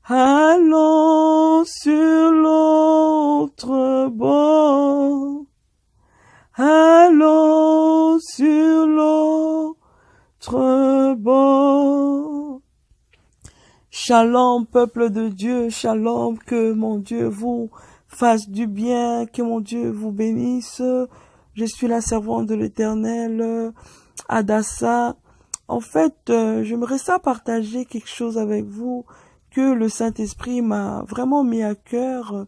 Allons sur l'autre bord. Allons sur l'autre bord. Shalom, peuple de Dieu, shalom, que mon Dieu vous fasse du bien, que mon Dieu vous bénisse. Je suis la servante de l'Éternel, Adassa. En fait, j'aimerais ça partager quelque chose avec vous que le Saint-Esprit m'a vraiment mis à cœur.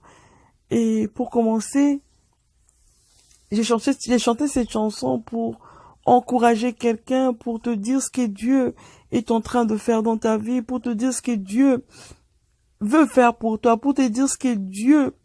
Et pour commencer, j'ai chanté cette chanson pour encourager quelqu'un, pour te dire ce que Dieu est en train de faire dans ta vie, pour te dire ce que Dieu veut faire pour toi, pour te dire ce que Dieu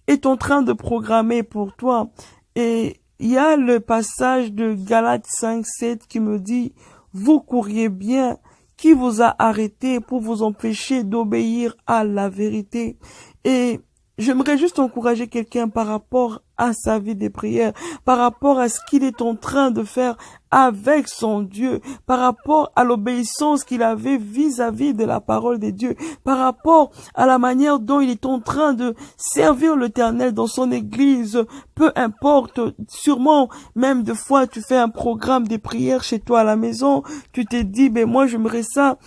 est en train de programmer pour toi. Et il y a le passage de Galates 5:7 qui me dit, vous courriez bien, qui vous a arrêté pour vous empêcher d'obéir à la vérité. Et j'aimerais juste encourager quelqu'un par rapport à sa vie de prière, par rapport à ce qu'il est en train de faire avec son Dieu, par rapport à l'obéissance qu'il avait vis-à-vis de la parole de Dieu, par rapport à la manière dont il est en train de servir l'Éternel dans son église, peu importe, sûrement même de fois tu fais un programme de prière chez toi à la maison, tu t'es dit, ben moi j'aimerais ça,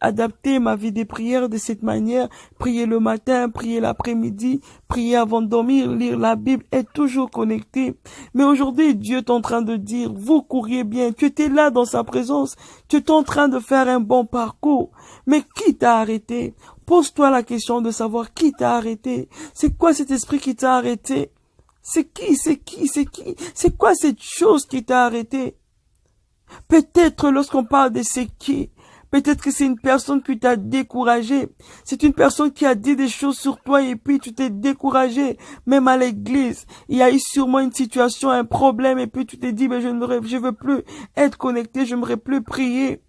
adapter ma vie de prière de cette manière, prier le matin, prier l'après-midi, prier avant de dormir, lire la Bible, être toujours connecté. Mais aujourd'hui, Dieu est en train de dire, vous couriez bien, tu étais là dans sa présence, tu es en train de faire un bon parcours. Mais qui t'a arrêté? Pose-toi la question de savoir qui t'a arrêté. C'est quoi cet esprit qui t'a arrêté? C'est qui? C'est quoi cette chose qui t'a arrêté? Peut-être lorsqu'on parle de c'est qui, peut-être que c'est une personne qui t'a découragé. C'est une personne qui a dit des choses sur toi et puis tu t'es découragé. Même à l'église, il y a eu sûrement une situation, un problème et puis tu t'es dit, mais je veux plus être connecté, je n'aimerais plus prier.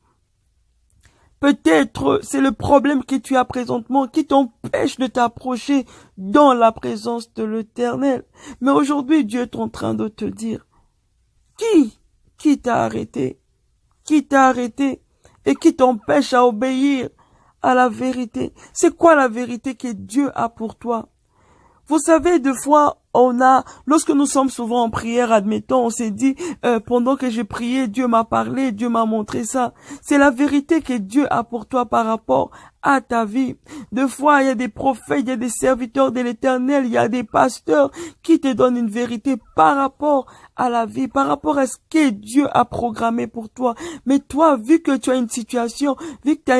Peut-être c'est le problème que tu as présentement qui t'empêche de t'approcher dans la présence de l'Éternel. Mais aujourd'hui, Dieu est en train de te dire, qui t'a arrêté? Qui t'a arrêté? Et qui t'empêche à obéir à la vérité. C'est quoi la vérité que Dieu a pour toi? Vous savez, des fois, lorsque nous sommes souvent en prière, admettons, on s'est dit, pendant que j'ai prié, Dieu m'a parlé, Dieu m'a montré ça. C'est la vérité que Dieu a pour toi par rapport à ta vie. Des fois, il y a des prophètes, il y a des serviteurs de l'Éternel, il y a des pasteurs qui te donnent une vérité par rapport à la vie, par rapport à ce que Dieu a programmé pour toi. Mais toi, vu que tu as une situation, vu que tu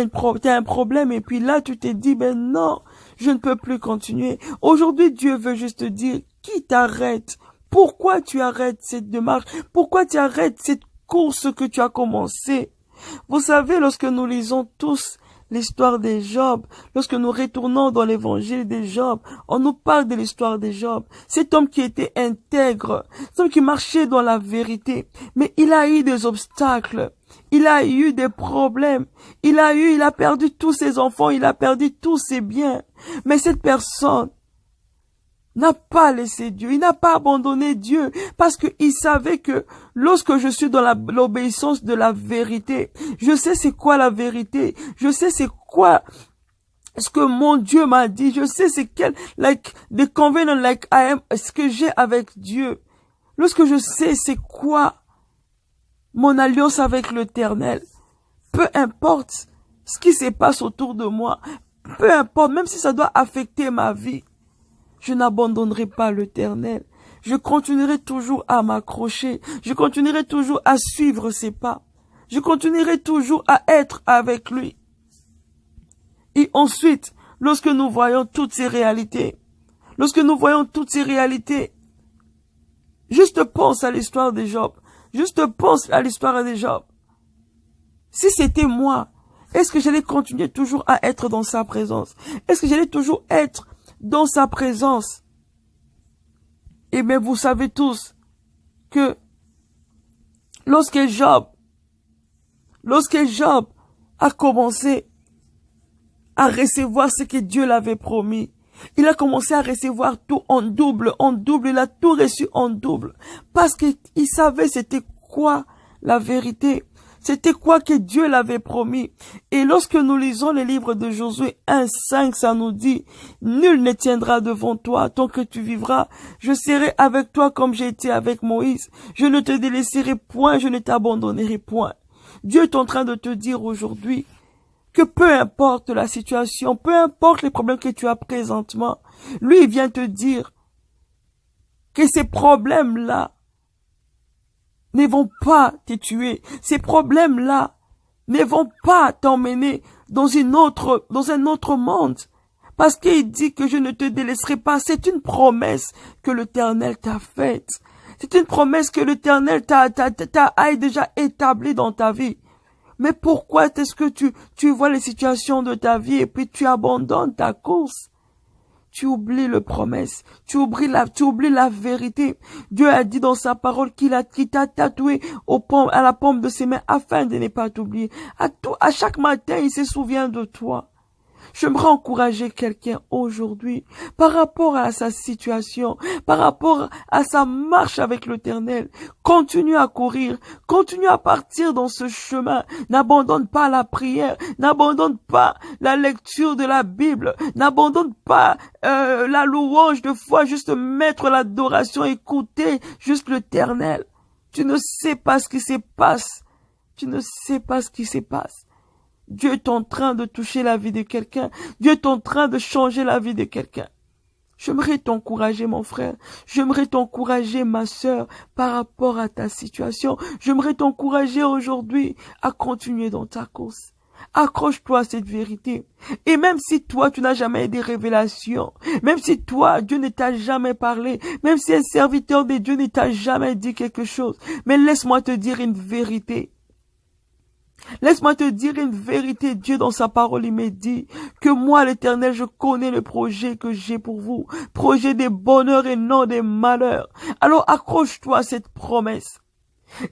as un problème, et puis là, tu t'es dit, ben non, je ne peux plus continuer. Aujourd'hui, Dieu veut juste te dire, qui t'arrête? Pourquoi tu arrêtes cette démarche? Pourquoi tu arrêtes cette course que tu as commencée? Vous savez, lorsque nous lisons tous l'histoire de Job, lorsque nous retournons dans l'évangile de Job, on nous parle de l'histoire de Job. Cet homme qui était intègre, cet homme qui marchait dans la vérité, mais il a eu des obstacles. Il a eu des problèmes. Il a perdu tous ses enfants, il a perdu tous ses biens. Mais cette personne n'a pas laissé Dieu, il n'a pas abandonné Dieu, parce qu'il savait que lorsque je suis dans l'obéissance de la vérité, je sais c'est quoi la vérité, je sais c'est quoi ce que mon Dieu m'a dit, je sais c'est the covenant ce que j'ai avec Dieu. Lorsque je sais c'est quoi mon alliance avec l'Éternel, peu importe ce qui se passe autour de moi, peu importe, même si ça doit affecter ma vie, je n'abandonnerai pas l'Éternel. Je continuerai toujours à m'accrocher. Je continuerai toujours à suivre ses pas. Je continuerai toujours à être avec lui. Et ensuite, lorsque nous voyons toutes ces réalités, juste pense à l'histoire de Job. Juste pense à l'histoire de Job. Si c'était moi, est-ce que j'allais continuer toujours à être dans sa présence? Est-ce que j'allais toujours être dans sa présence? Eh bien, vous savez tous que lorsque Job a commencé à recevoir ce que Dieu l'avait promis, il a commencé à recevoir tout en double, il a tout reçu en double, parce qu'il savait c'était quoi la vérité. C'était quoi que Dieu l'avait promis. Et lorsque nous lisons les livres de Josué 1:5, ça nous dit, nul ne tiendra devant toi tant que tu vivras. Je serai avec toi comme j'ai été avec Moïse. Je ne te délaisserai point, je ne t'abandonnerai point. Dieu est en train de te dire aujourd'hui que peu importe la situation, peu importe les problèmes que tu as présentement, lui il vient te dire que ces problèmes-là ne vont pas te tuer. Ces problèmes-là ne vont pas t'emmener dans un autre monde. Parce qu'il dit que je ne te délaisserai pas. C'est une promesse que l'Éternel t'a faite. C'est une promesse que l'Éternel t'a déjà établie dans ta vie. Mais pourquoi est-ce que tu vois les situations de ta vie et puis tu abandonnes ta course? Tu oublies le promesse, tu oublies la vérité. Dieu a dit dans sa parole qu'il t'a tatoué à la paume de ses mains afin de ne pas t'oublier. À chaque matin, il se souvient de toi. J'aimerais encourager quelqu'un aujourd'hui par rapport à sa situation, par rapport à sa marche avec l'Éternel. Continue à courir, continue à partir dans ce chemin. N'abandonne pas la prière, n'abandonne pas la lecture de la Bible, n'abandonne pas la louange de foi, juste mettre l'adoration, écouter juste l'Éternel. Tu ne sais pas ce qui se passe. Tu ne sais pas ce qui se passe. Dieu est en train de toucher la vie de quelqu'un. Dieu est en train de changer la vie de quelqu'un. J'aimerais t'encourager, mon frère. J'aimerais t'encourager, ma sœur, par rapport à ta situation. J'aimerais t'encourager aujourd'hui à continuer dans ta course. Accroche-toi à cette vérité. Et même si toi, tu n'as jamais eu des révélations, même si toi, Dieu ne t'a jamais parlé, même si un serviteur de Dieu ne t'a jamais dit quelque chose, mais laisse-moi te dire une vérité. Laisse-moi te dire une vérité. Dieu dans sa parole, il me dit que moi, l'Éternel, je connais le projet que j'ai pour vous. Projet de bonheur et non des malheurs. Alors accroche-toi à cette promesse.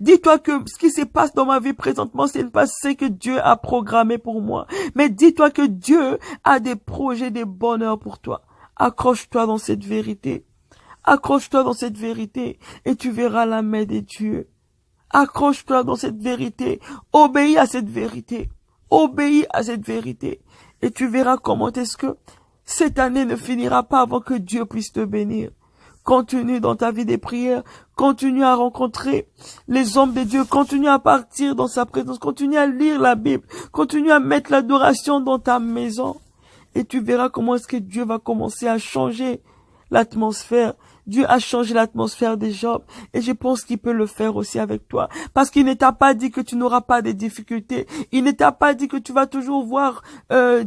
Dis-toi que ce qui se passe dans ma vie présentement, ce n'est pas ce que Dieu a programmé pour moi. Mais dis-toi que Dieu a des projets de bonheur pour toi. Accroche-toi dans cette vérité. Accroche-toi dans cette vérité et tu verras la main de Dieu. Accroche-toi dans cette vérité. Obéis à cette vérité. Obéis à cette vérité. Et tu verras comment est-ce que cette année ne finira pas avant que Dieu puisse te bénir. Continue dans ta vie des prières. Continue à rencontrer les hommes de Dieu. Continue à partir dans sa présence. Continue à lire la Bible. Continue à mettre l'adoration dans ta maison. Et tu verras comment est-ce que Dieu va commencer à changer l'atmosphère. Dieu a changé l'atmosphère des Job et je pense qu'il peut le faire aussi avec toi. Parce qu'il ne t'a pas dit que tu n'auras pas de difficultés. Il ne t'a pas dit que tu vas toujours voir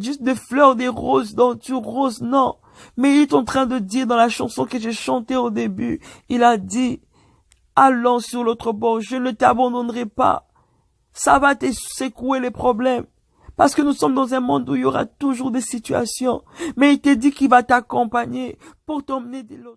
juste des fleurs, des roses sur rose. Non. Mais il est en train de dire dans la chanson que j'ai chantée au début, il a dit, allons sur l'autre bord, je ne t'abandonnerai pas. Ça va te secouer les problèmes. Parce que nous sommes dans un monde où il y aura toujours des situations. Mais il te dit qu'il va t'accompagner pour t'emmener de l'autre.